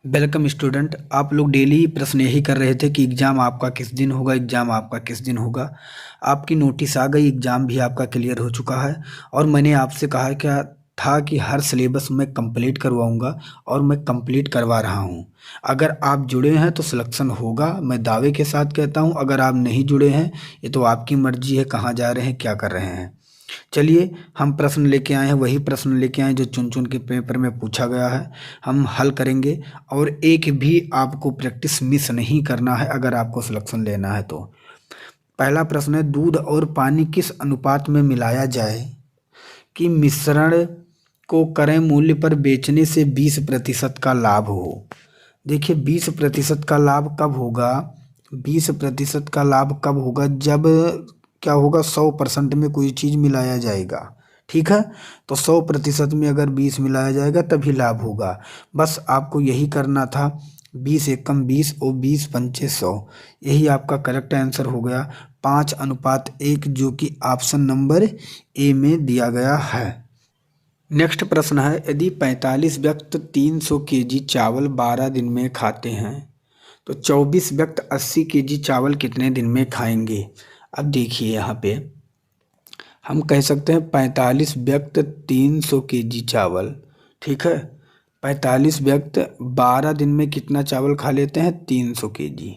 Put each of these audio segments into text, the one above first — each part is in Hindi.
Welcome student. आप लोग डेली प्रश्न यही कर रहे थे कि एग्ज़ाम आपका किस दिन होगा, एग्ज़ाम आपका किस दिन होगा। आपकी नोटिस आ गई, एग्ज़ाम भी आपका क्लियर हो चुका है। और मैंने आपसे कहा क्या था कि हर सिलेबस मैं कंप्लीट करवाऊंगा, और मैं कंप्लीट करवा रहा हूं। अगर आप जुड़े हैं तो सिलेक्शन होगा, मैं दावे के साथ कहता हूं। अगर आप नहीं जुड़े हैं, ये तो आपकी मर्जी है कहाँ जा रहे हैं, क्या कर रहे हैं। चलिए, हम प्रश्न लेके आए हैं, वही प्रश्न लेके आए जो चुन चुन के पेपर में पूछा गया है। हम हल करेंगे, और एक भी आपको प्रैक्टिस मिस नहीं करना है अगर आपको सिलेक्शन लेना है तो। पहला प्रश्न है, दूध और पानी किस अनुपात में मिलाया जाए कि मिश्रण को क्रय मूल्य पर बेचने से 20% का लाभ हो। देखिए, 20% का लाभ कब होगा? 20% का लाभ कब होगा? जब क्या होगा, 100% में कोई चीज़ मिलाया जाएगा। ठीक है, तो 100% में अगर 20 मिलाया जाएगा तभी लाभ होगा। बस आपको यही करना था। 20 एकम 20 और 20 पंचे 100, यही आपका करेक्ट आंसर हो गया। 5:1, जो कि ऑप्शन नंबर ए में दिया गया है। नेक्स्ट प्रश्न है, यदि 45 व्यक्ति 300 केजी चावल 12 दिन में खाते हैं तो 24 व्यक्ति 80 केजी चावल कितने दिन में खाएंगे। अब देखिए, यहाँ पे हम कह सकते हैं 45 व्यक्ति 300 केजी चावल। ठीक है, 45 व्यक्ति 12 दिन में कितना चावल खा लेते हैं? 300 केजी।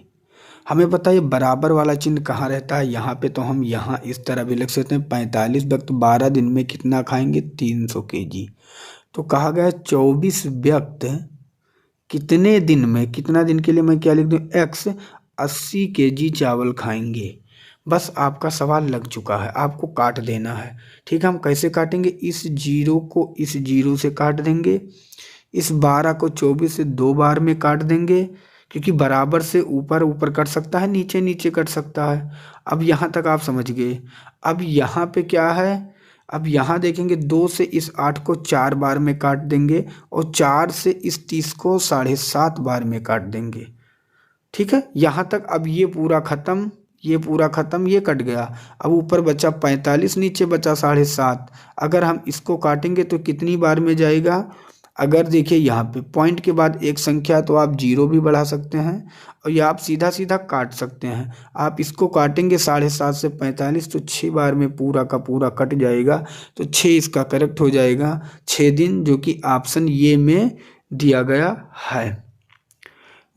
हमें पता है बराबर वाला चिन्ह कहाँ रहता है, यहाँ पे। तो हम यहाँ इस तरह भी लिख सकते हैं, 45 व्यक्ति 12 दिन में कितना खाएंगे? 300 केजी। तो कहा गया है 24 व्यक्ति कितने दिन में, कितना दिन के लिए मैं क्या लिख दूँ? एक्स 80 केजी चावल खाएंगे। बस आपका सवाल लग चुका है, आपको काट देना है। ठीक है, हम कैसे काटेंगे? इस जीरो को इस जीरो से काट देंगे, इस 12 को 24 से 2 बार में काट देंगे, क्योंकि बराबर से ऊपर ऊपर कट सकता है, नीचे नीचे कट सकता है। अब यहाँ तक आप समझ गए। अब यहाँ पे क्या है? अब यहाँ देखेंगे, 2 से इस 8 को 4 बार में काट देंगे, और 4 से इस 30 को 7.5 बार में काट देंगे। ठीक है, यहाँ तक। अब ये पूरा खत्म, ये पूरा खत्म, ये कट गया। अब ऊपर बचा 45, नीचे बचा 7.5। अगर हम इसको काटेंगे तो कितनी बार में जाएगा? अगर देखिए यहाँ पे पॉइंट के बाद एक संख्या, तो आप जीरो भी बढ़ा सकते हैं, और या आप सीधा सीधा काट सकते हैं। आप इसको काटेंगे 7.5 से 45, तो 6 बार में पूरा का पूरा कट जाएगा। तो 6 इसका करेक्ट हो जाएगा, 6 दिन, जो कि ऑप्शन ये में दिया गया है।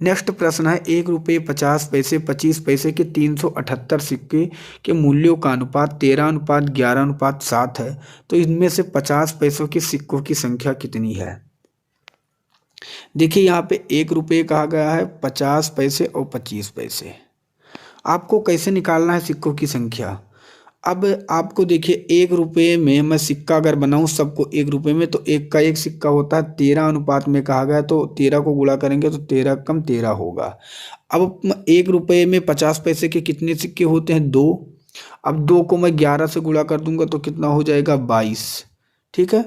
नेक्स्ट प्रश्न है, 1 रुपये 50 पैसे 25 पैसे के 378 सिक्के के मूल्यों का अनुपात 13:11:7 है, तो इनमें से 50 पैसों के सिक्कों की संख्या कितनी है। देखिए, यहाँ पे 1 रुपये कहा गया है, 50 पैसे और 25 पैसे। आपको कैसे निकालना है सिक्कों की संख्या? अब आपको देखिए, 1 रुपये में मैं सिक्का अगर बनाऊं सबको 1 रुपये में, तो एक का एक सिक्का होता है 13 अनुपात में कहा गया, तो 13 को गुणा करेंगे तो 13 कम 13 होगा। अब 1 रुपये में 50 पैसे के कितने सिक्के होते हैं? 2। अब 2 को मैं 11 से गुणा कर दूंगा तो कितना हो जाएगा? 22। ठीक है,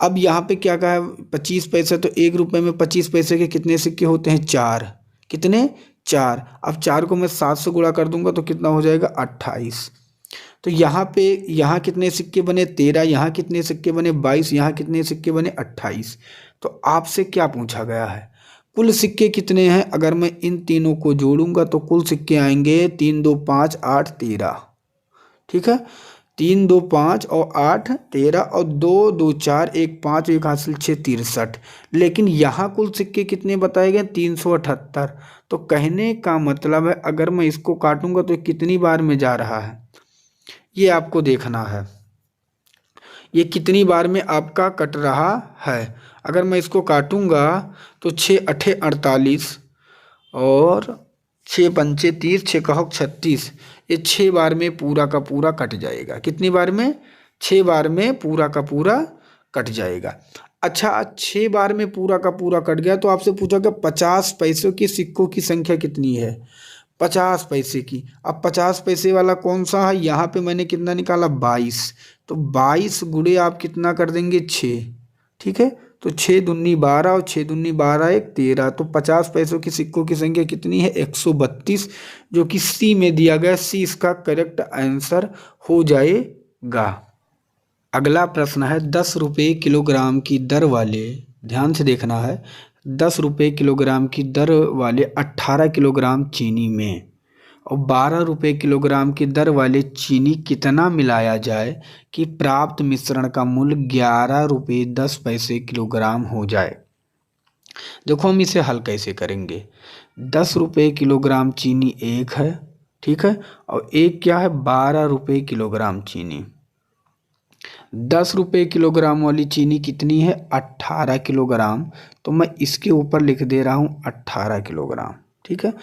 अब यहाँ पे क्या कहा है? 25 पैसे, तो 1 रुपये में 25 पैसे के कितने सिक्के होते हैं? 4। कितने? 4। अब 4 को मैं 7 से गुणा कर दूंगा तो कितना हो जाएगा? 28। तो यहाँ पे, यहाँ कितने सिक्के बने? 13। यहाँ कितने सिक्के बने? 22। यहाँ कितने सिक्के बने? 28। तो आपसे क्या पूछा गया है? कुल सिक्के कितने हैं? अगर मैं इन तीनों को जोड़ूंगा तो कुल सिक्के आएंगे 3 2 5 8 13। ठीक है, 3 2 5 और 8 13, और 2 2 4 1 5 1 हासिल 6 63। लेकिन यहाँ कुल सिक्के कितने बताए गए? 378। तो कहने का मतलब है, अगर मैं इसको काटूंगा तो कितनी बार में जा रहा है, ये आपको देखना है। ये कितनी बार में आपका कट रहा है। अगर मैं इसको काटूंगा तो 6 8 48, और 6 पंचे 30, 6 कहोग 36। ये 6 बार में पूरा का पूरा कट जाएगा। कितनी बार में? 6 बार में पूरा का पूरा कट जाएगा। अच्छा, 6 बार में पूरा का पूरा कट गया, तो आपसे पूछा कि 50 पैसों के सिक्कों की संख्या कितनी है? 50 पैसे की। अब 50 पैसे वाला कौन सा है? यहाँ पे मैंने कितना निकाला? 22। तो 22 गुणे आप कितना कर देंगे? 6। ठीक है, तो 6 दूनी 12 और 6 दूनी 12 1 13। तो 50 पैसों की सिक्कों की संख्या कितनी है? 132, जो कि सी में दिया गया। सी इसका करेक्ट आंसर हो जाएगा। अगला प्रश्न है, 10 रुपये किलोग्राम की दर वाले, ध्यान से देखना है, 10 रुपये किलोग्राम की दर वाले 18 किलोग्राम चीनी में और 12 रुपये किलोग्राम की दर वाले चीनी कितना मिलाया जाए कि प्राप्त मिश्रण का मूल्य 11 रुपये 10 पैसे किलोग्राम हो जाए। देखो हम इसे हल कैसे करेंगे। 10 रुपये किलोग्राम चीनी एक है, ठीक है, और एक क्या है 12 रुपये किलोग्राम चीनी। 10 रुपये किलोग्राम वाली चीनी कितनी है 18 किलोग्राम, तो मैं इसके ऊपर लिख दे रहा हूँ 18 किलोग्राम, ठीक है।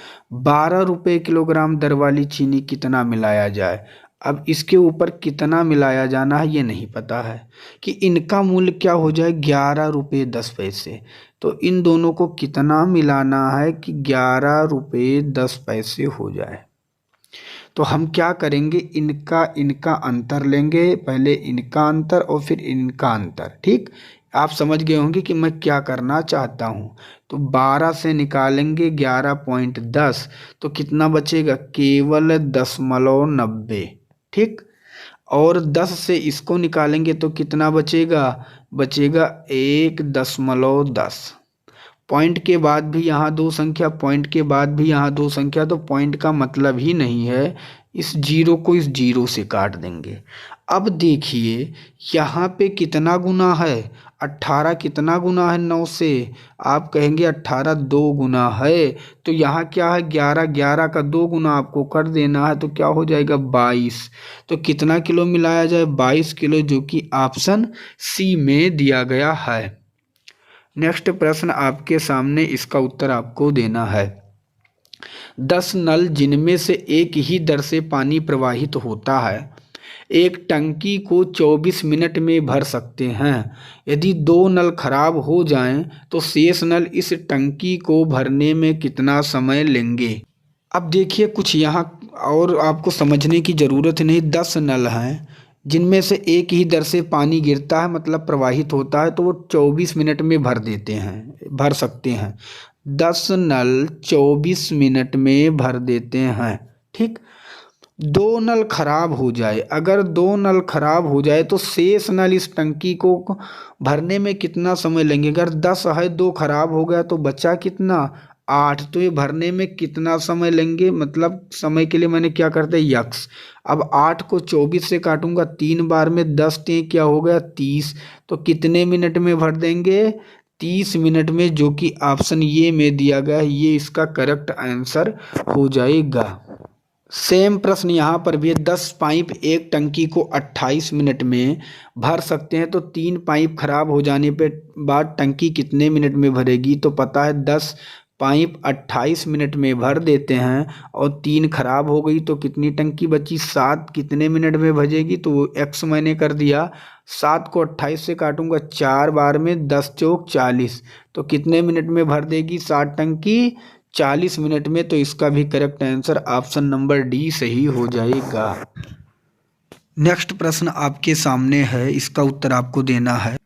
12 रुपये किलोग्राम दर वाली चीनी कितना मिलाया जाए, अब इसके ऊपर कितना मिलाया जाना है ये नहीं पता है कि इनका मूल्य क्या हो जाए 11 रुपये 10 पैसे। तो इन दोनों को कितना मिलाना है कि 11 रुपये 10 पैसे हो जाए। तो हम क्या करेंगे, इनका इनका अंतर लेंगे, पहले इनका अंतर और फिर इनका अंतर। ठीक, आप समझ गए होंगे कि मैं क्या करना चाहता हूँ। तो 12 से निकालेंगे 11.10 तो कितना बचेगा, केवल 0.90। ठीक, और 10 से इसको निकालेंगे तो कितना बचेगा, बचेगा 1.10। पॉइंट के बाद भी यहाँ दो संख्या, पॉइंट के बाद भी यहाँ दो संख्या, तो पॉइंट का मतलब ही नहीं है। इस जीरो को इस जीरो से काट देंगे। अब देखिए यहाँ पे कितना गुना है, 18 कितना गुना है 9 से, आप कहेंगे 18 2 गुना है, तो यहाँ क्या है 11, 11 का 2 गुना आपको कर देना है, तो क्या हो जाएगा 22। तो कितना किलो मिलाया जाए, 22 किलो, जो कि ऑप्शन सी में दिया गया है। नेक्स्ट प्रश्न आपके सामने, इसका उत्तर आपको देना है। 10 नल जिनमें से एक ही दर से पानी प्रवाहित होता है एक टंकी को 24 मिनट में भर सकते हैं। यदि 2 नल खराब हो जाएं तो शेष नल इस टंकी को भरने में कितना समय लेंगे। अब देखिए कुछ यहाँ और आपको समझने की ज़रूरत नहीं। 10 नल हैं जिनमें से एक ही दर से पानी गिरता है, मतलब प्रवाहित होता है, तो वो 24 मिनट में भर सकते हैं। 10 नल 24 मिनट में भर देते हैं। ठीक, 2 नल खराब हो जाए, अगर 2 नल खराब हो जाए तो शेष नल इस टंकी को भरने में कितना समय लेंगे। अगर 10 है, 2 खराब हो गया तो बचा कितना 8, तो ये भरने में कितना समय लेंगे, मतलब समय के लिए मैंने क्या करते हैं यक्स। अब 8 को 24 से काटूंगा 3 बार में, 10 क्या हो गया 30, तो कितने मिनट में भर देंगे 30 मिनट में, जो कि ऑप्शन ये में दिया गया है, ये इसका करेक्ट आंसर हो जाएगा। सेम प्रश्न यहाँ पर भी है। 10 पाइप एक टंकी को 28 मिनट में भर सकते हैं, तो 3 पाइप खराब हो जाने पे बाद टंकी कितने मिनट में भरेगी। तो पता है 10 पाइप 28 मिनट में भर देते हैं और 3 खराब हो गई तो कितनी टंकी बची, 7 कितने मिनट में भजेगी, तो एक्स मैंने कर दिया। 7 को 28 से काटूंगा 4 बार में, 10 चौक 40, तो कितने मिनट में भर देगी 7 टंकी 40 मिनट में। तो इसका भी correct answer option number D सही हो जाएगा। नेक्स्ट प्रश्न आपके सामने है, इसका उत्तर आपको देना है।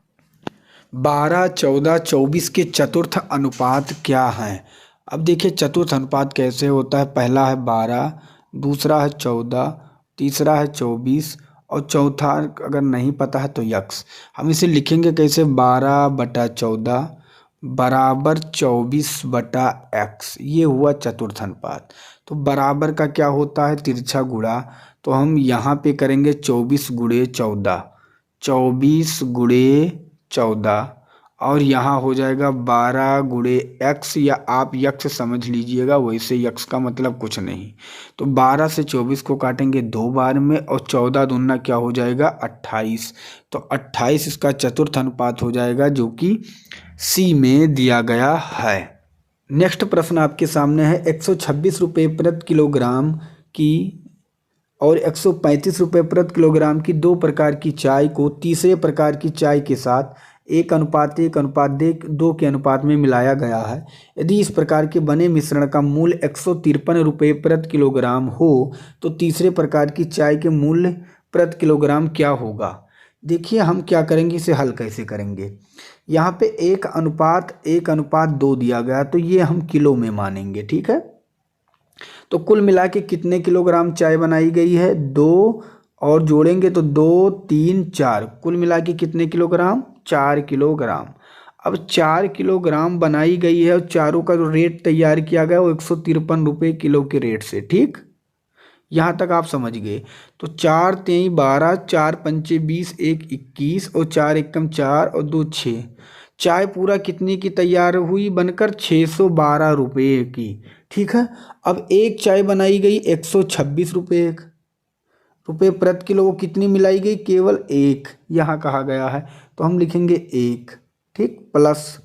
12, 14, 24 के चतुर्थ अनुपात क्या हैं। अब देखिए चतुर्थ अनुपात कैसे होता है। पहला है 12, दूसरा है 14, तीसरा है 24 और चौथा अगर नहीं पता है तो यक्स। हम इसे लिखेंगे कैसे, 12/14 बराबर 24/x, ये हुआ चतुर्थ अनुपात। तो बराबर का क्या होता है तिरछा गुणा, तो हम यहाँ पे करेंगे 24 गुणे 14, 24 गुणे 14, और यहाँ हो जाएगा 12 गुणे x, या आप यक्स समझ लीजिएगा, वैसे यक्स का मतलब कुछ नहीं। तो 12 से 24 को काटेंगे 2 बार में और 14 दूना क्या हो जाएगा 28, तो 28 इसका चतुर्थ अनुपात हो जाएगा, जो कि सी में दिया गया है। नेक्स्ट प्रश्न आपके सामने है। 126 रुपये प्रति किलोग्राम की और 135 रुपये प्रति किलोग्राम की 2 प्रकार की चाय को तीसरे प्रकार की चाय के साथ 1:1:2 के अनुपात में मिलाया गया है। यदि इस प्रकार के बने मिश्रण का मूल्य 153 रुपये प्रति किलोग्राम हो तो तीसरे प्रकार की चाय के मूल्य प्रति किलोग्राम क्या होगा। देखिए हम क्या करेंगे, इसे हल कैसे करेंगे। यहाँ पे 1:1:2 दिया गया, तो ये हम किलो में मानेंगे, ठीक है। तो कुल मिला के कितने किलोग्राम चाय बनाई गई है, 2 और जोड़ेंगे तो 2, 3, 4, कुल मिला के कितने किलोग्राम 4 किलोग्राम। अब 4 किलोग्राम बनाई गई है और चारों का जो रेट तैयार किया गया वो 153 रुपये किलो के रेट से। ठीक, यहाँ तक आप समझ गए। तो 4×3 = 12, 4×5 = 20, 1 = 21 और 4×1 = 4 और 2 = 6। चाय पूरा कितने की तैयार हुई बनकर? 612 रुपये की। ठीक है, अब एक चाय बनाई गई 126 रुपये प्रति किलो, वो कितनी मिलाई गई? केवल एक, यहाँ कहा गया है तो हम लिखेंगे एक। ठीक, प्लस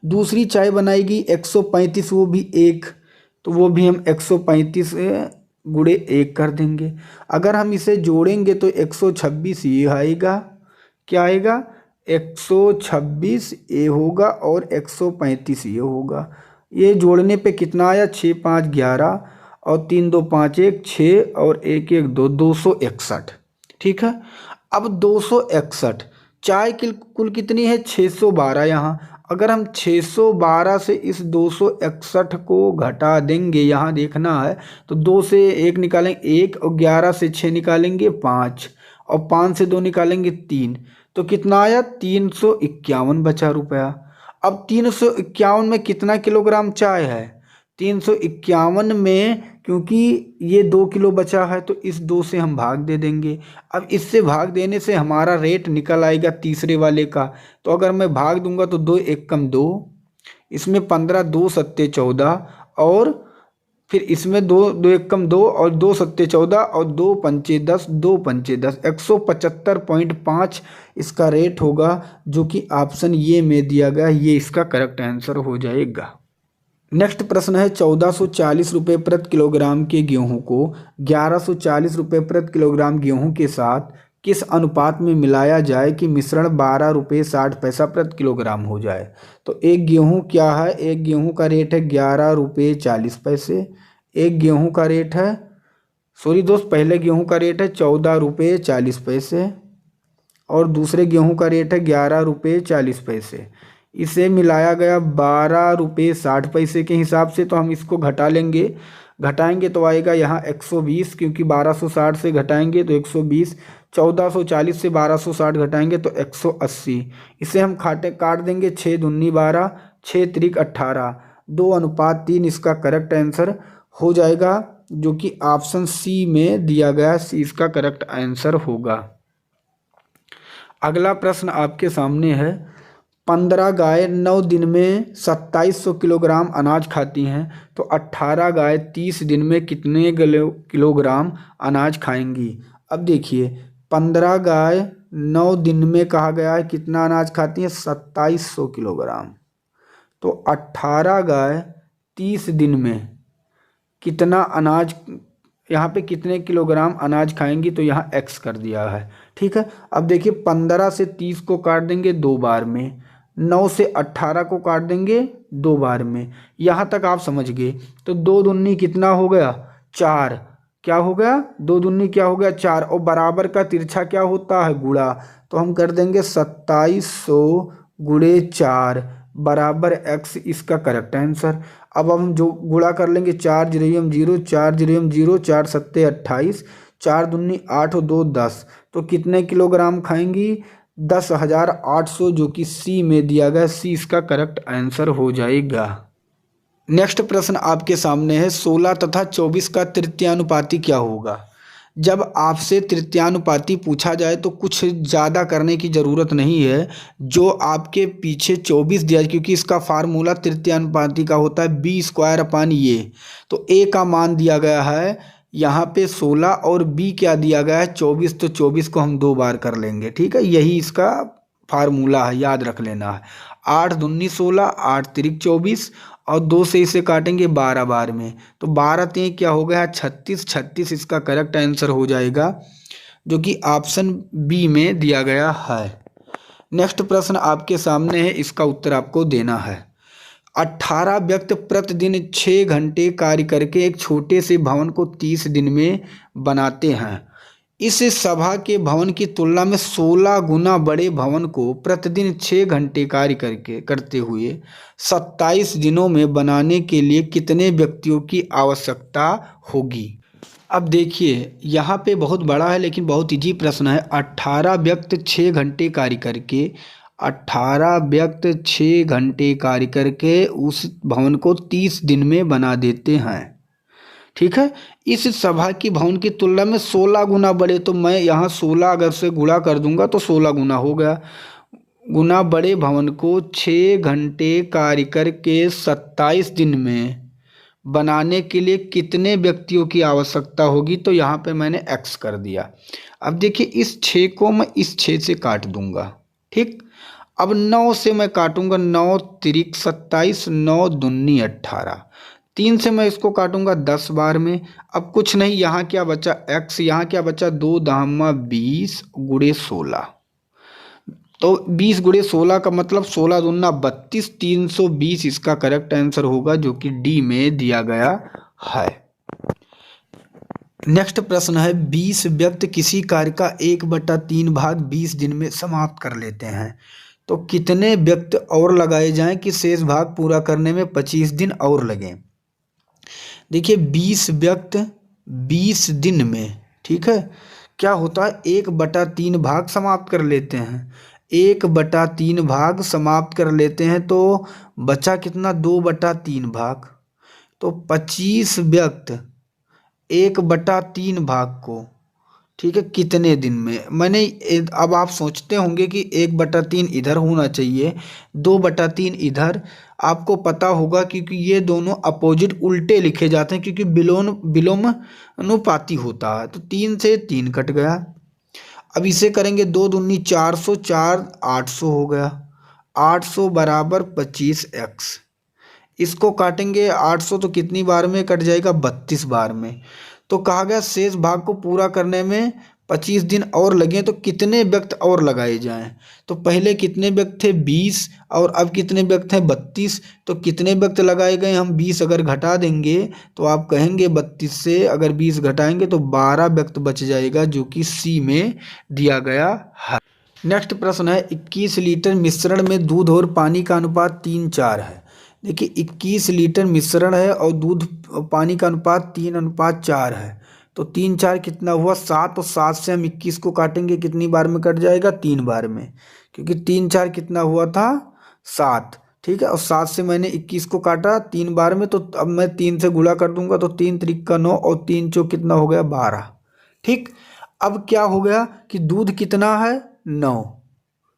दूसरी चाय बनाई गई 135, वो भी एक, तो वो भी हम 135 गुणे 1 कर देंगे। अगर हम इसे जोड़ेंगे तो 126 ये आएगा, क्या आएगा? 126 ये होगा और 135 ये होगा। ये जोड़ने पे कितना आया? 6 × 5 = 11 और 3 × 2 = 5, 1 6 और 1 1 2, 261। ठीक है, अब 261 चाय की कुल कितनी है? 612। यहाँ अगर हम 612 से इस 261 को घटा देंगे, यहाँ देखना है, तो 2 से 1 निकालेंगे 1 और 11 से 6 निकालेंगे 5 और 5 से 2 निकालेंगे 3, तो कितना आया? 351 बचा रुपया। अब 351 में कितना किलोग्राम चाय है? 351 में, क्योंकि ये 2 किलो बचा है तो इस 2 से हम भाग दे देंगे। अब इससे भाग देने से हमारा रेट निकल आएगा तीसरे वाले का। तो अगर मैं भाग दूंगा तो 2 × 1 = 2, इसमें 15, 2 × 7 = 14 और फिर इसमें 2 2 × 1 = 2 और 2 × 7 = 14 और 2 × 5 = 10, 2 × 5 = 10, 175.5 इसका रेट होगा, जो कि ऑप्शन ये में दिया गया, ये इसका करेक्ट आंसर हो जाएगा। नेक्स्ट प्रश्न है 1440 रुपये प्रति किलोग्राम के गेहूं को 1140 रुपये प्रति किलोग्राम गेहूं के साथ किस अनुपात में मिलाया जाए कि मिश्रण 12 रुपये 60 पैसा प्रति किलोग्राम हो जाए। तो एक गेहूं क्या है? एक गेहूं का रेट है 11 रुपये 40 पैसे। एक गेहूं का रेट है, सॉरी दोस्त, पहले गेहूं का रेट है 14 रुपये 40 पैसे और दूसरे गेहूं का रेट है 11 रुपये 40 पैसे। इसे मिलाया गया 12 रुपये 60 पैसे के हिसाब से, तो हम इसको घटा लेंगे। घटाएंगे तो आएगा यहाँ 120, क्योंकि 1260 से घटाएंगे तो 120, 1440 से 1260 घटाएंगे तो 180। इसे हम काट देंगे, 6 दूनी 12, 6 त्रिक 18, 2:3 इसका करेक्ट आंसर हो जाएगा, जो कि ऑप्शन सी में दिया गया, सी इसका करेक्ट आंसर होगा। अगला प्रश्न आपके सामने है, 15 गाय 9 दिन में 2700 किलोग्राम अनाज खाती हैं, तो 18 गाय 30 दिन में कितने किलोग्राम अनाज खाएंगी। अब देखिए, 15 गाय 9 दिन में कहा गया है कितना अनाज खाती हैं? 2700 किलोग्राम। तो 18 गाय 30 दिन में कितना अनाज, यहाँ पे कितने किलोग्राम अनाज खाएंगी, तो यहाँ x कर दिया है। ठीक है, अब देखिए 15 से 30 को काट देंगे 2 बार में, 9 से 18 को काट देंगे 2 बार में। यहाँ तक आप समझ गए। तो 2 दूनी कितना हो गया? 4। क्या हो गया? 2 दूनी क्या हो गया? 4। और बराबर का तिरछा क्या होता है? गुणा। तो हम कर देंगे 2700 गुणे 4 बराबर x, इसका करेक्ट आंसर। अब हम जो गुणा कर लेंगे, 4 0 0, 4 0 0, 4 7 28, 4 दूनी 8 और 2 10, तो कितने किलोग्राम खाएंगी? 10,800, जो कि सी में दिया गया, सी इसका करेक्ट आंसर हो जाएगा। नेक्स्ट प्रश्न आपके सामने है, 16 तथा 24 का तृतीयानुपाती क्या होगा। जब आपसे तृतीयानुपाती पूछा जाए तो कुछ ज़्यादा करने की ज़रूरत नहीं है। जो आपके पीछे 24 दिया है, क्योंकि इसका फार्मूला तृतीयानुपाती का होता है b² ये, तो a का मान दिया गया है यहाँ पे 16 और b क्या दिया गया है? 24, तो 24 को हम 2 बार कर लेंगे। ठीक है, यही इसका फार्मूला है, याद रख लेना है। 8 दूनी 16, 8 त्रिक 24 और 2 से इसे काटेंगे 12 बार में, तो 12 3 क्या हो गया? 36। 36 इसका करेक्ट आंसर हो जाएगा, जो कि ऑप्शन बी में दिया गया है। नेक्स्ट प्रश्न आपके सामने है, इसका उत्तर आपको देना है। 18 व्यक्ति प्रतिदिन 6 घंटे कार्य करके एक छोटे से भवन को 30 दिन में बनाते हैं। इस सभा के भवन की तुलना में 16 गुना बड़े भवन को प्रतिदिन 6 घंटे कार्य करते हुए 27 दिनों में बनाने के लिए कितने व्यक्तियों की आवश्यकता होगी। अब देखिए, यहाँ पे बहुत बड़ा है लेकिन बहुत इजी प्रश्न है। 18 व्यक्ति 6 घंटे कार्य करके 18 व्यक्ति 6 घंटे कार्य करके उस भवन को 30 दिन में बना देते हैं। ठीक है, इस सभा की भवन की तुलना में 16 गुना बड़े, तो मैं यहाँ 16 अगर से गुणा कर दूंगा तो 16 गुना हो गया। गुना बड़े भवन को 6 घंटे कार्य करके 27 दिन में बनाने के लिए कितने व्यक्तियों की आवश्यकता होगी, तो यहाँ पे मैंने x कर दिया। अब देखिए इस 6 को मैं इस 6 से काट दूंगा। ठीक, अब 9 से मैं काटूंगा, 9 तिरिक 27, 9 दूनी 18, 3 से मैं इसको काटूंगा 10 बार में। अब कुछ नहीं, यहाँ क्या बचा x, यहाँ क्या बचा 2 दामा 20 गुड़े 16, तो 20 गुड़े 16 का मतलब 16 दूना 32, 320 इसका करेक्ट आंसर होगा, जो कि डी में दिया गया है। नेक्स्ट प्रश्न है 20 व्यक्ति किसी कार्य का 1/3 भाग 20 दिन में समाप्त कर लेते हैं, तो कितने व्यक्ति और लगाए जाएं कि शेष भाग पूरा करने में 25 दिन और लगें। देखिए 20 व्यक्ति 20 दिन में, ठीक है, क्या होता है 1/3 भाग समाप्त कर लेते हैं, 1/3 भाग समाप्त कर लेते हैं, तो बचा कितना 2/3 भाग, तो 25 व्यक्ति 1/3 भाग को, ठीक है, कितने दिन में मैंने, अब आप सोचते होंगे कि 1/3 इधर होना चाहिए, 2/3 इधर, आपको पता होगा क्योंकि ये दोनों अपोजिट उल्टे लिखे जाते हैं, क्योंकि विलोम अनुपाती होता है, तो 3 से 3 कट गया। अब इसे करेंगे 2 दूनी 400, 4 800 हो गया, 800 बराबर 25x, इसको काटेंगे 800 तो कितनी बार में कट जाएगा 32 बार में, तो कहा गया शेष भाग को पूरा करने में 25 दिन और लगे, तो कितने व्यक्ति और लगाए जाएं, तो पहले कितने व्यक्ति थे 20 और अब कितने व्यक्ति हैं 32, तो कितने व्यक्ति लगाए गए, हम 20 अगर घटा देंगे तो आप कहेंगे 32 से अगर 20 घटाएंगे तो 12 व्यक्ति बच जाएगा, जो कि सी में दिया गया है। नेक्स्ट प्रश्न है 21 लीटर मिश्रण में दूध और पानी का अनुपात 3:4 है। देखिए 21 लीटर मिश्रण है और दूध पानी का अनुपात 3:4 है, तो 3/4 कितना हुआ 7, और 7 से हम 21 को काटेंगे कितनी बार में कट जाएगा 3 बार में, क्योंकि 3/4 कितना हुआ था 7, ठीक है, और 7 से मैंने 21 को काटा 3 बार में, तो अब मैं 3 से गुणा कर दूंगा, तो 3 त्रिक का 9 और 3 चौक कितना हो गया 12। ठीक, अब क्या हो गया कि दूध कितना है 9,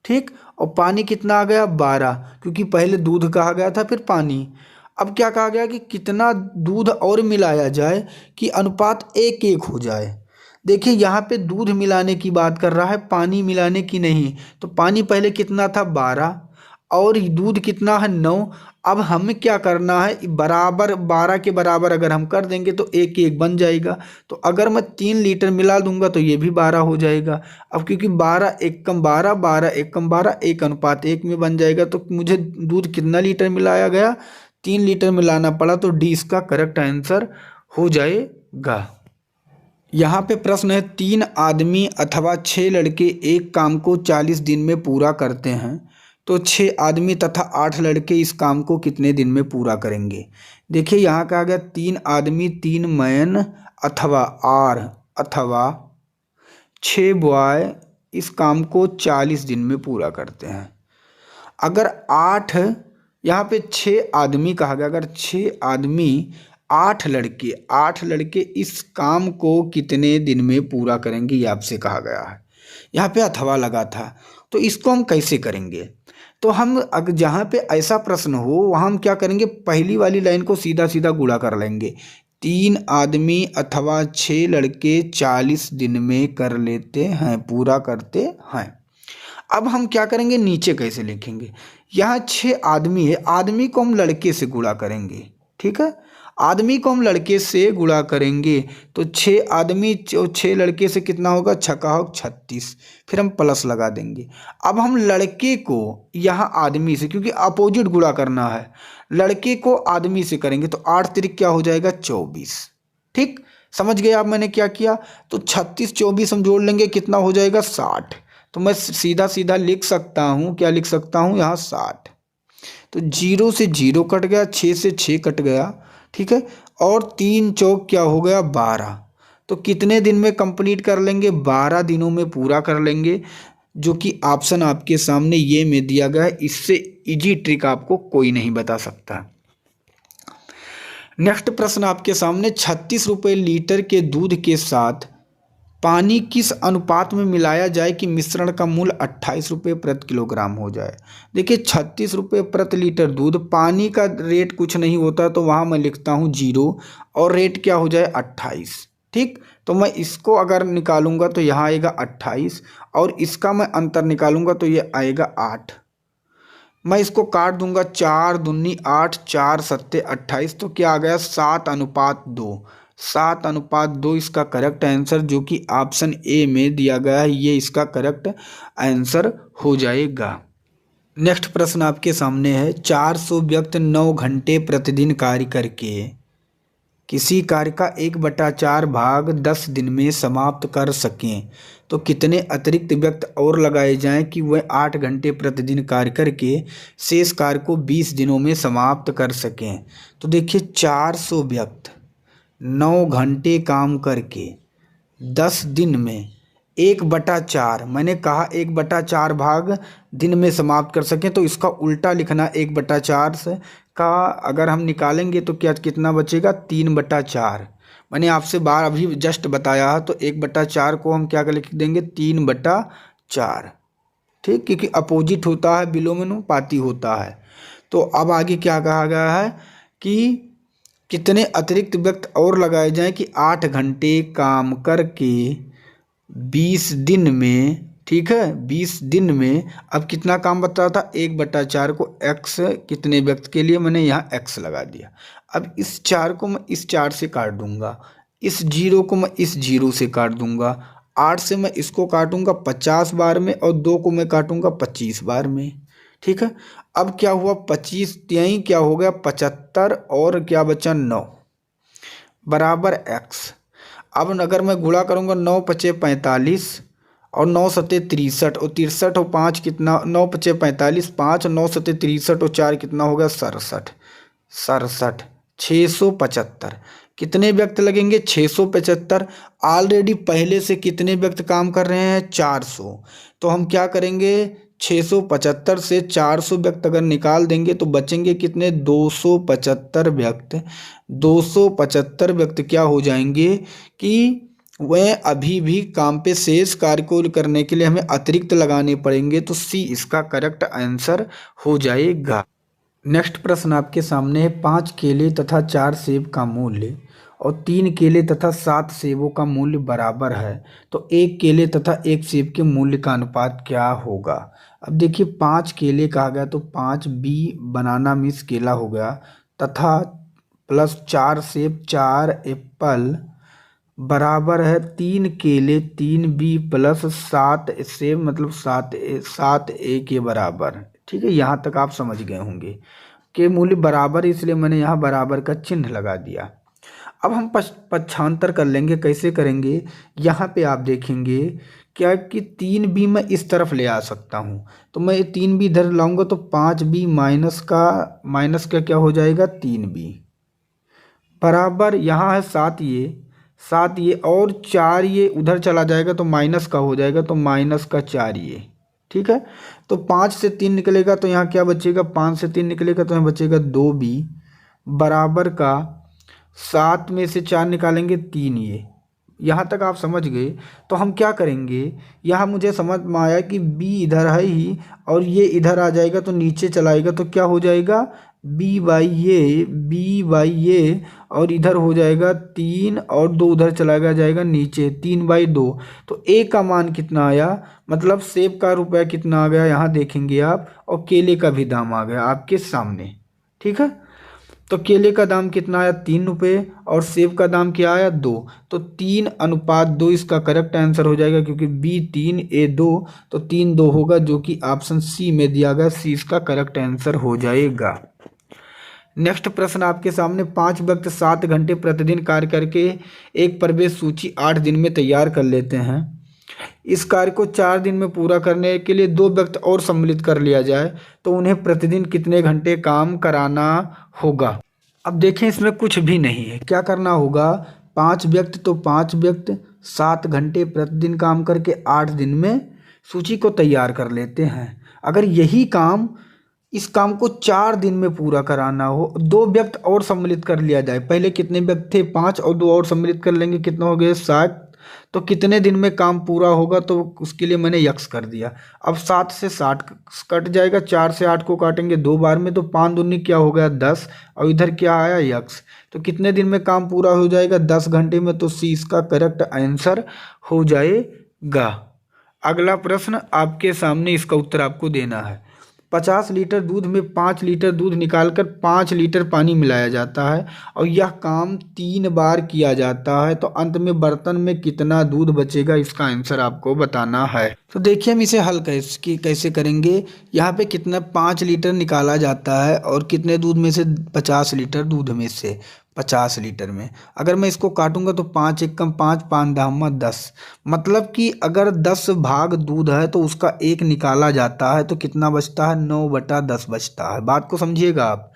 ठीक, और पानी कितना आ गया 12, क्योंकि पहले दूध कहा गया था फिर पानी। अब क्या कहा गया कि कितना दूध और मिलाया जाए कि अनुपात 1:1 हो जाए। देखिए यहाँ पे दूध मिलाने की बात कर रहा है, पानी मिलाने की नहीं, तो पानी पहले कितना था 12 और दूध कितना है 9। अब हमें क्या करना है, बराबर 12 के बराबर अगर हम कर देंगे तो 1:1 बन जाएगा, तो अगर मैं 3 लीटर मिला दूंगा तो ये भी 12 हो जाएगा। अब क्योंकि 12 1 कम 12, 12 1 कम 12, 1:1 में बन जाएगा, तो मुझे दूध कितना लीटर मिलाया गया 3 लीटर मिलाना पड़ा, तो डी इसका करेक्ट आंसर हो जाएगा। यहाँ पे प्रश्न है 3 आदमी अथवा 6 लड़के एक काम को 40 दिन में पूरा करते हैं, तो 6 आदमी तथा 8 लड़के इस काम को कितने दिन में पूरा करेंगे। देखिए यहाँ कहा गया 3 आदमी 3 मैन अथवा आर अथवा 6 बॉय इस काम को 40 दिन में पूरा करते हैं। अगर 8, यहाँ पे 6 आदमी कहा गया, अगर 6 आदमी 8 लड़के इस काम को कितने दिन में पूरा करेंगे, ये आपसे कहा गया है। यहाँ पे अथवा लगा था, तो इसको हम कैसे करेंगे, तो हम अगर जहाँ पे ऐसा प्रश्न हो वहाँ हम क्या करेंगे, पहली वाली लाइन को सीधा सीधा गुणा कर लेंगे। 3 आदमी अथवा 6 लड़के 40 दिन में कर लेते हैं, पूरा करते हैं। अब हम क्या करेंगे, नीचे कैसे लिखेंगे, यहाँ 6 आदमी है, आदमी को हम लड़के से गुणा करेंगे, ठीक है, आदमी को हम लड़के से गुणा करेंगे, तो 6 आदमी 6 लड़के से कितना होगा 6 36, फिर हम प्लस लगा देंगे। अब हम लड़के को यहाँ आदमी से, क्योंकि अपोजिट गुणा करना है, लड़के को आदमी से करेंगे, तो 8 त्रिक क्या हो जाएगा 24। ठीक, समझ गए आप मैंने क्या किया, तो 36 24 हम जोड़ लेंगे कितना हो जाएगा 60, तो मैं सीधा सीधा लिख सकता हूँ, क्या लिख सकता हूँ यहाँ 60, तो 0 से 0 कट गया, 6 से 6 कट गया, ठीक है, और 3 चौक क्या हो गया 12, तो कितने दिन में कंप्लीट कर लेंगे 12 दिनों में पूरा कर लेंगे। जो कि ऑप्शन आपके सामने ये में दिया गया है। इससे इजी ट्रिक आपको कोई नहीं बता सकता। नेक्स्ट प्रश्न आपके सामने, 36 रुपये लीटर के दूध के साथ पानी किस अनुपात में मिलाया जाए कि मिश्रण का मूल्य 28 रुपये प्रति किलोग्राम हो जाए। देखिए 36 रुपये प्रति लीटर दूध, पानी का रेट कुछ नहीं होता तो वहाँ मैं लिखता हूँ 0 और रेट क्या हो जाए 28। ठीक, तो मैं इसको अगर निकालूंगा तो यहाँ आएगा 28 और इसका मैं अंतर निकालूंगा तो ये आएगा 8। मैं इसको काट दूंगा, 4 दूनी 8, 4 सत्ते 28, तो क्या आ गया 7:2। 7:2 इसका करेक्ट आंसर, जो कि ऑप्शन ए में दिया गया है, ये इसका करेक्ट आंसर हो जाएगा। नेक्स्ट प्रश्न आपके सामने है, 400 व्यक्ति 9 घंटे प्रतिदिन कार्य करके किसी कार्य का 1/4 भाग 10 दिन में समाप्त कर सकें तो कितने अतिरिक्त व्यक्ति और लगाए जाएं कि वह 8 घंटे प्रतिदिन कार्य करके शेष कार्य को 20 दिनों में समाप्त कर सकें। तो देखिए 400 व्यक्ति 9 घंटे काम करके 10 दिन में 1/4, मैंने कहा 1/4 भाग दिन में समाप्त कर सकें, तो इसका उल्टा लिखना 1/4 से का अगर हम निकालेंगे तो क्या कितना बचेगा 3/4। मैंने आपसे बार अभी जस्ट बताया है, तो 1/4 को हम क्या कर लिख देंगे 3/4। ठीक, क्योंकि अपोजिट होता है विलोमानुपाती होता है। तो अब आगे क्या कहा गया है कि कितने अतिरिक्त व्यक्ति और लगाए जाएं कि 8 घंटे काम करके 20 दिन में, ठीक है 20 दिन में, अब कितना काम बता था 1/4 को x कितने व्यक्ति के लिए, मैंने यहाँ x लगा दिया। अब इस 4 को मैं इस 4 से काट दूंगा, इस 0 को मैं इस 0 से काट दूंगा, 8 से मैं इसको काटूंगा 50 बार में और 2 को मैं काटूंगा 25 बार में। ठीक है, अब क्या हुआ 25 यहीं क्या हो गया 75 और क्या बचा 9 बराबर x। अब अगर मैं गुणा करूंगा 9 पचे 45 और 9 सत्ते 63 और 63 और 5 कितना, 9 पचे 45, 5 9 सत्ते 63 और 4 कितना हो गया 67। 675 कितने व्यक्ति लगेंगे 675। ऑलरेडी पहले से कितने व्यक्ति काम कर रहे हैं 400, तो हम क्या करेंगे 675 से 400 व्यक्ति अगर निकाल देंगे तो बचेंगे कितने 275 व्यक्ति। 275 व्यक्ति क्या हो जाएंगे कि वह अभी भी काम पे शेष कार्य को करने के लिए हमें अतिरिक्त लगाने पड़ेंगे, तो सी इसका करेक्ट आंसर हो जाएगा। नेक्स्ट प्रश्न आपके सामने है, 5 केले तथा 4 सेब का मूल्य और 3 केले तथा 7 सेबों का मूल्य बराबर है, तो 1 केले तथा 1 सेब के मूल्य का अनुपात क्या होगा। अब देखिए 5 केले कहा गया तो 5 बी बनाना मीन्स केला हो गया, तथा प्लस 4 सेब 4 एप्पल बराबर है 3 केले 3 बी प्लस 7 सेब मतलब 7 ए के बराबर। ठीक है, यहाँ तक आप समझ गए होंगे कि मूल्य बराबर, इसलिए मैंने यहाँ बराबर का चिन्ह लगा दिया। अब हम पक्षांतर कर लेंगे, कैसे करेंगे, यहाँ पे आप देखेंगे क्या कि 3 बी मैं इस तरफ ले आ सकता हूँ, तो मैं 3 बी इधर लाऊंगा तो 5 बी माइनस का क्या हो जाएगा 3 बी बराबर, यहाँ है 7 ये और 4 ये उधर चला जाएगा तो माइनस का हो जाएगा, तो माइनस का 4 ये। ठीक है, तो 5 से 3 निकलेगा तो यहाँ क्या बचेगा 5 से 3 निकलेगा तो यहाँ बचेगा 2 बी बराबर का 7 में से 4 निकालेंगे 3 ये। यहाँ तक आप समझ गए। तो हम क्या करेंगे, यहाँ मुझे समझ में आया कि b इधर है ही और ये इधर आ जाएगा तो नीचे चलाएगा तो क्या हो जाएगा b बाई ये और इधर हो जाएगा 3 और 2 उधर चला जाएगा नीचे 3/2। तो a का मान कितना आया, मतलब सेब का रुपया कितना आ गया यहाँ देखेंगे आप, और केले का भी दाम आ गया आपके सामने। ठीक है, तो केले का दाम कितना आया 3 रुपये और सेब का दाम क्या आया 2, तो 3:2 इसका करेक्ट आंसर हो जाएगा, क्योंकि B 3 A 2 तो 3 2 होगा, जो कि ऑप्शन सी में दिया गया, सी इसका करेक्ट आंसर हो जाएगा। नेक्स्ट प्रश्न आपके सामने, 5 व्यक्ति 7 घंटे प्रतिदिन कार्य करके एक प्रवेश सूची 8 दिन में तैयार कर लेते हैं। इस कार्य को 4 दिन में पूरा करने के लिए 2 व्यक्ति और सम्मिलित कर लिया जाए तो उन्हें प्रतिदिन कितने घंटे काम कराना होगा। अब देखें इसमें कुछ भी नहीं है, क्या करना होगा 5 व्यक्ति तो 5 व्यक्ति 7 घंटे प्रतिदिन काम करके 8 दिन में सूची को तैयार कर लेते हैं। अगर यही काम, इस काम को 4 दिन में पूरा कराना हो, 2 व्यक्ति और सम्मिलित कर लिया जाए। पहले कितने व्यक्ति थे? 5, और 2 और सम्मिलित कर लेंगे, कितना हो गया? 60। तो कितने दिन में काम पूरा होगा? तो उसके लिए मैंने यक्स कर दिया। अब 7 से 60 कट जाएगा, 4 से 8 को काटेंगे 2 बार में, तो 5 दूनी क्या हो गया? 10, और इधर क्या आया? यक्स। तो कितने दिन में काम पूरा हो जाएगा? 10 घंटे में। तो सी इसका करेक्ट आंसर हो जाएगा। अगला प्रश्न आपके सामने, इसका उत्तर आपको देना है। 50 लीटर दूध में 5 लीटर दूध निकालकर 5 लीटर पानी मिलाया जाता है और यह काम 3 बार किया जाता है, तो अंत में बर्तन में कितना दूध बचेगा? इसका आंसर आपको बताना है। तो देखिए हम इसे हल कैसे करेंगे। यहाँ पे कितना 5 लीटर निकाला जाता है और कितने दूध में से? 50 लीटर दूध में से 50 लीटर में अगर मैं इसको काटूंगा तो 5 एकम 5, 5 दामा 10, मतलब कि अगर 10 भाग दूध है तो उसका 1 निकाला जाता है, तो कितना बचता है? 9/10 बचता है। बात को समझिएगा आप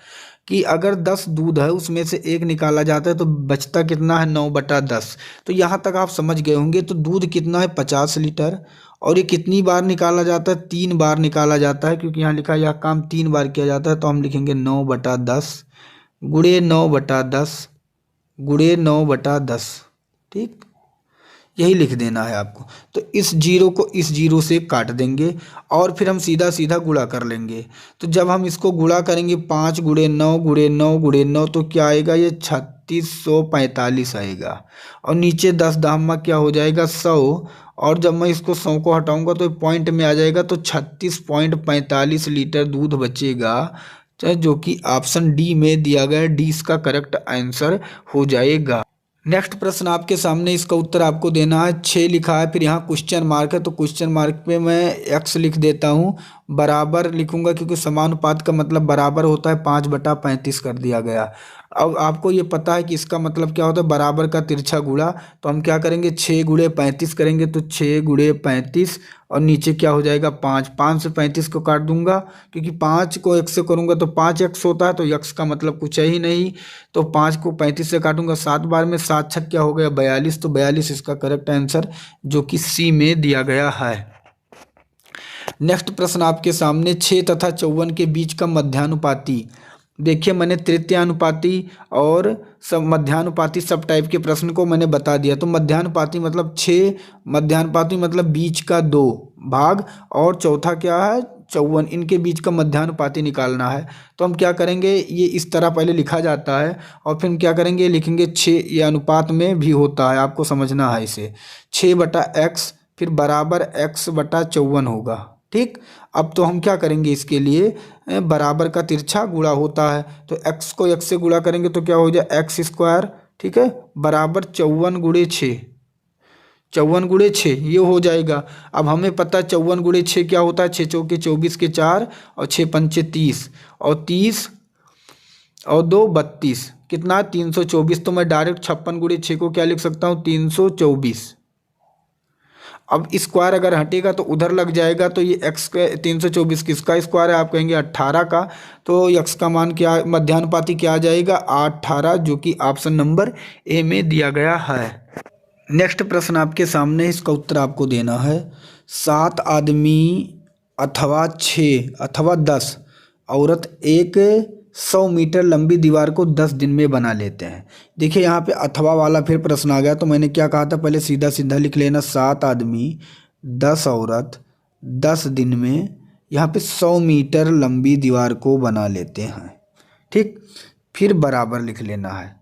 कि अगर 10 दूध है उसमें से 1 निकाला जाता है तो बचता कितना है? 9/10। तो यहाँ तक आप समझ गए होंगे। तो दूध कितना है? 50 लीटर, और ये कितनी बार निकाला जाता है? 3 बार निकाला जाता है, क्योंकि यहाँ लिखा है यह काम 3 बार किया जाता है। तो हम लिखेंगे 9/10 गुणे 9/10 गुणे 9/10। ठीक, यही लिख देना है आपको। तो इस जीरो को इस जीरो से काट देंगे और फिर हम सीधा सीधा गुणा कर लेंगे। तो जब हम इसको गुणा करेंगे 5 गुणे 9 गुणे 9 गुणे 9, तो क्या आएगा? ये 3645 आएगा। और नीचे 10 दामा क्या हो जाएगा? 100। और जब मैं इसको 100 को हटाऊंगा तो पॉइंट में आ जाएगा, तो 36.45 लीटर दूध बचेगा, जो कि ऑप्शन डी में दिया गया है। डी इसका करेक्ट आंसर हो जाएगा। नेक्स्ट प्रश्न आपके सामने, इसका उत्तर आपको देना है। 6 लिखा है, फिर यहाँ क्वेश्चन मार्क है, तो क्वेश्चन मार्क पे मैं एक्स लिख देता हूँ, बराबर लिखूंगा क्योंकि समानुपात का मतलब बराबर होता है। 5/35 कर दिया गया। अब आपको ये पता है कि इसका मतलब क्या होता है? बराबर का तिरछा गुणा। तो हम क्या करेंगे? 6 गुणे 35 करेंगे, तो 6 गुणे 35, और नीचे क्या हो जाएगा? 5। 5 से 35 को काट दूंगा, क्योंकि 5 को x से करूंगा तो 5x होता है, तो x का मतलब कुछ है ही नहीं। तो 5 को 35 से काटूंगा 7 बार में, 7 छक क्या हो गया? 42। तो 42 इसका करेक्ट आंसर, जो कि सी में दिया गया है। नेक्स्ट प्रश्न आपके सामने, 6 तथा 54 के बीच का मध्यानुपाती। देखिए मैंने तृतीयानुपाती और सब मध्यानुपाती सब टाइप के प्रश्न को मैंने बता दिया। तो मध्यानुपाती मतलब 6, मध्यानुपाती मतलब बीच का 2 भाग, और चौथा क्या है? 54। इनके बीच का मध्यानुपाती निकालना है। तो हम क्या करेंगे? ये इस तरह पहले लिखा जाता है और फिर हम क्या करेंगे? लिखेंगे 6, ये अनुपात में भी होता है, आपको समझना है इसे। 6/x फिर बराबर x/54 होगा। ठीक, अब तो हम क्या करेंगे? इसके लिए बराबर का तिरछा गुणा होता है, तो x को x से गुणा करेंगे तो क्या हो जाए? x²। ठीक है, बराबर 54 गुणे 6, 54 गुणे 6 ये हो जाएगा। अब हमें पता है 54 गुणे 6 क्या होता है? 6 चौके 24 के 4, और 6 पंचे 30, और 30 और 2 32, कितना? 324। तो मैं डायरेक्ट 56 गुणे 6 को क्या लिख सकता हूँ? 324। अब स्क्वायर अगर हटेगा तो उधर लग जाएगा, तो ये x के 324 किसका स्क्वायर है? आप कहेंगे 18 का। तो x का मान क्या, मध्यानुपाती क्या आ जाएगा? 18, जो कि ऑप्शन नंबर ए में दिया गया है। नेक्स्ट प्रश्न आपके सामने, इसका उत्तर आपको देना है। 7 आदमी अथवा 6 अथवा 10 औरत एक 100 मीटर लंबी दीवार को 10 दिन में बना लेते हैं। देखिए यहाँ पे अथवा वाला फिर प्रश्न आ गया, तो मैंने क्या कहा था? पहले सीधा सीधा लिख लेना। 7 आदमी 10 औरत 10 दिन में यहाँ पे 100 मीटर लंबी दीवार को बना लेते हैं। ठीक, फिर बराबर लिख लेना है।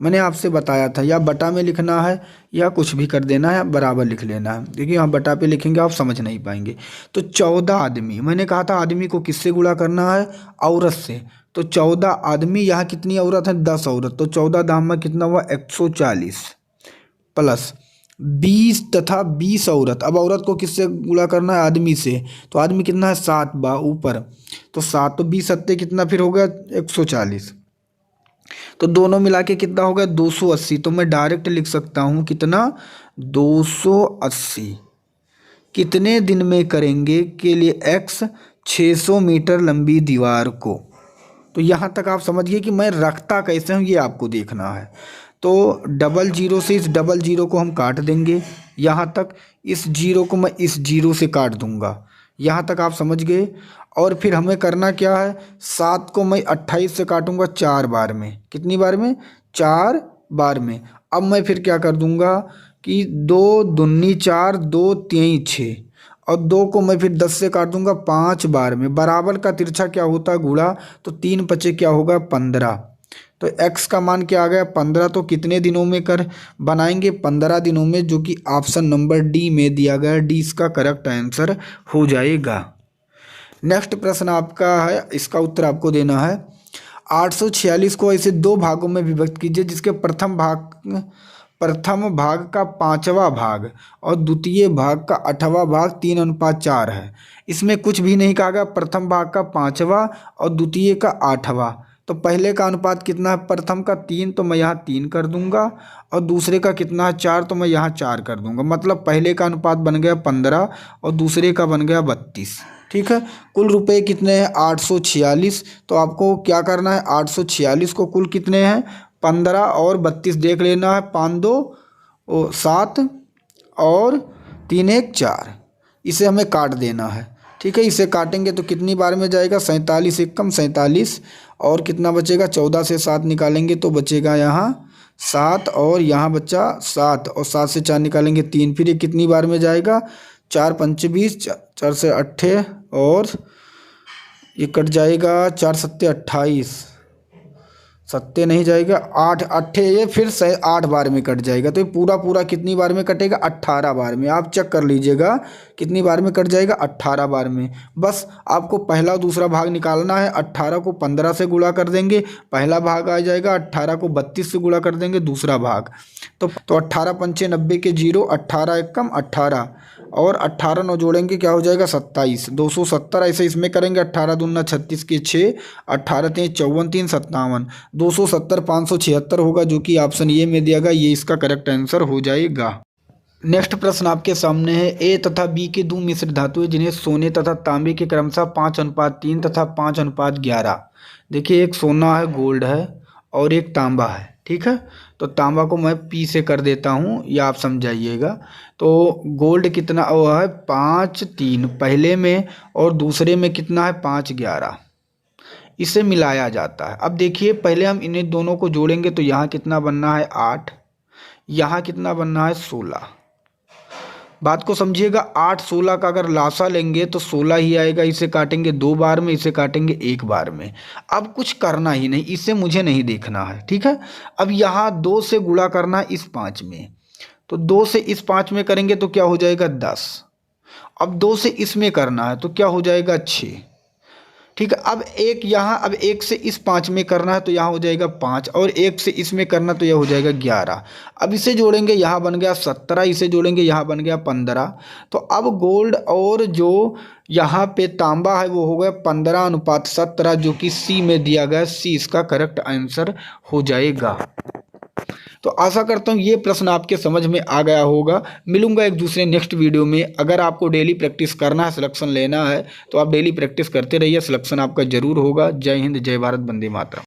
मैंने आपसे बताया था, या बटा में लिखना है या कुछ भी कर देना है, बराबर लिख लेना है। देखिए यहाँ बटा पे लिखेंगे आप समझ नहीं पाएंगे। तो 14 आदमी, मैंने कहा था आदमी को किससे गुणा करना है? औरत से। तो 14 आदमी, यहाँ कितनी औरत है? 10 औरत। तो 14 दाम में कितना हुआ? 140, प्लस 20 तथा 20 औरत। अब औरत को किससे गुणा करना है? आदमी से। तो आदमी कितना है? 7 ऊपर, तो 7, तो 20 सत्ते कितना फिर हो गया? 140। तो दोनों मिला के कितना हो गया? 280। तो मैं डायरेक्ट लिख सकता हूँ कितना? 280। कितने दिन में करेंगे के लिए x 600 मीटर लंबी दीवार को। तो यहाँ तक आप समझिए कि मैं रखता कैसे हूँ, ये आपको देखना है। तो डबल जीरो से इस डबल जीरो को हम काट देंगे यहाँ तक, इस जीरो को मैं इस जीरो से काट दूंगा, यहाँ तक आप समझ गए। और फिर हमें करना क्या है, 7 को मैं 28 से काटूंगा 4 बार में, कितनी बार में, 4 बार में। अब मैं फिर क्या कर दूंगा कि 2 दूनी 4, 2 तिहाई 6, और 2 को मैं फिर 10 से काट दूंगा 5 बार में। बराबर का तिरछा क्या होता है, गुणा, तो 3 पचे क्या होगा, 15। तो x का मान क्या आ गया, 15। तो कितने दिनों में कर बनाएंगे, 15 दिनों में, जो कि ऑप्शन नंबर डी में दिया गया है। डी इसका करेक्ट आंसर हो जाएगा। नेक्स्ट प्रश्न आपका है, इसका उत्तर आपको देना है। 846 को ऐसे 2 भागों में विभक्त कीजिए जिसके प्रथम भाग का 5वां भाग और द्वितीय भाग का 8वां भाग 3:4 है। इसमें कुछ भी नहीं कहा गया, प्रथम भाग का 5वां और द्वितीय का 8वां। तो पहले का अनुपात कितना है, प्रथम का 3, तो मैं यहाँ 3 कर दूंगा, और दूसरे का कितना है, 4, तो मैं यहाँ 4 कर दूंगा। मतलब पहले का अनुपात बन गया 15 और दूसरे का बन गया 32। ठीक है, कुल रुपए कितने हैं, 846। तो आपको क्या करना है, 846 को कुल कितने हैं, 15 और 32 देख लेना है, 5 2 7 और 3 1 4। इसे हमें काट देना है। ठीक है, इसे काटेंगे तो कितनी बार में जाएगा, 47 एक कम 47, और कितना बचेगा, 14 से 7 निकालेंगे तो बचेगा यहाँ 7, और यहाँ बचा 7, और 7 से 4 निकालेंगे 3। फिर ये कितनी बार में जाएगा, 4 पंच 20, 4 से 8, और ये कट जाएगा, 4 सत्ते 28, सत्ते नहीं जाएगा, 8 8 ये फिर से 8 बार में कट जाएगा। तो ये पूरा कितनी बार में कटेगा, 18 बार में। आप चेक कर लीजिएगा कितनी बार में कट जाएगा, 18 बार में। बस आपको पहला और दूसरा भाग निकालना है। 18 को 15 से गुणा कर देंगे, पहला भाग आ जाएगा। 18 को 32 से गुणा कर देंगे, दूसरा भाग। तो 18 पंचे 90 के 0, 18 एक कम 18, और 18 9 जोड़ेंगे क्या हो जाएगा, 27, 270। ऐसे इसमें करेंगे, 18 दूना 36 के 6, 18 3 54 3 57, 270 576 होगा, जो कि ऑप्शन ए में दिया गया। ये इसका करेक्ट आंसर हो जाएगा। नेक्स्ट प्रश्न आपके सामने है। ए तथा बी के 2 मिश्र धातु है जिन्हें सोने तथा तांबे के क्रमशः 5:3 तथा 5:11। देखिए, एक सोना है, गोल्ड है, और एक तांबा है। ठीक है, तो तांबा को मैं पी से कर देता हूँ, या आप समझाइएगा। तो गोल्ड कितना वो है, 5:3 पहले में, और दूसरे में कितना है, 5:11। इसे मिलाया जाता है। अब देखिए, पहले हम इन्हें दोनों को जोड़ेंगे तो यहाँ कितना बनना है, 8, यहाँ कितना बनना है, 16। बात को समझिएगा, 8 16 का अगर लासा लेंगे तो 16 ही आएगा। इसे काटेंगे 2 बार में, इसे काटेंगे 1 बार में। अब कुछ करना ही नहीं, इसे मुझे नहीं देखना है। ठीक है, अब यहाँ 2 से गुणा करना है इस 5 में, तो 2 से इस 5 में करेंगे तो क्या हो जाएगा, 10। अब 2 से इसमें करना है तो क्या हो जाएगा, 6। ठीक है, अब एक यहाँ, अब 1 से इस 5 में करना है तो यहाँ हो जाएगा 5, और 1 से इसमें करना तो यह हो जाएगा 11। अब इसे जोड़ेंगे, यहाँ बन गया 17, इसे जोड़ेंगे, यहाँ बन गया 15। तो अब गोल्ड और जो यहाँ पे तांबा है वो हो गया 15:17, जो कि सी में दिया गया। सी इसका करेक्ट आंसर हो जाएगा। तो आशा करता हूँ ये प्रश्न आपके समझ में आ गया होगा। मिलूंगा एक दूसरे नेक्स्ट वीडियो में। अगर आपको डेली प्रैक्टिस करना है, सिलेक्शन लेना है, तो आप डेली प्रैक्टिस करते रहिए, सिलेक्शन आपका जरूर होगा। जय हिंद, जय भारत, वंदे मातरम।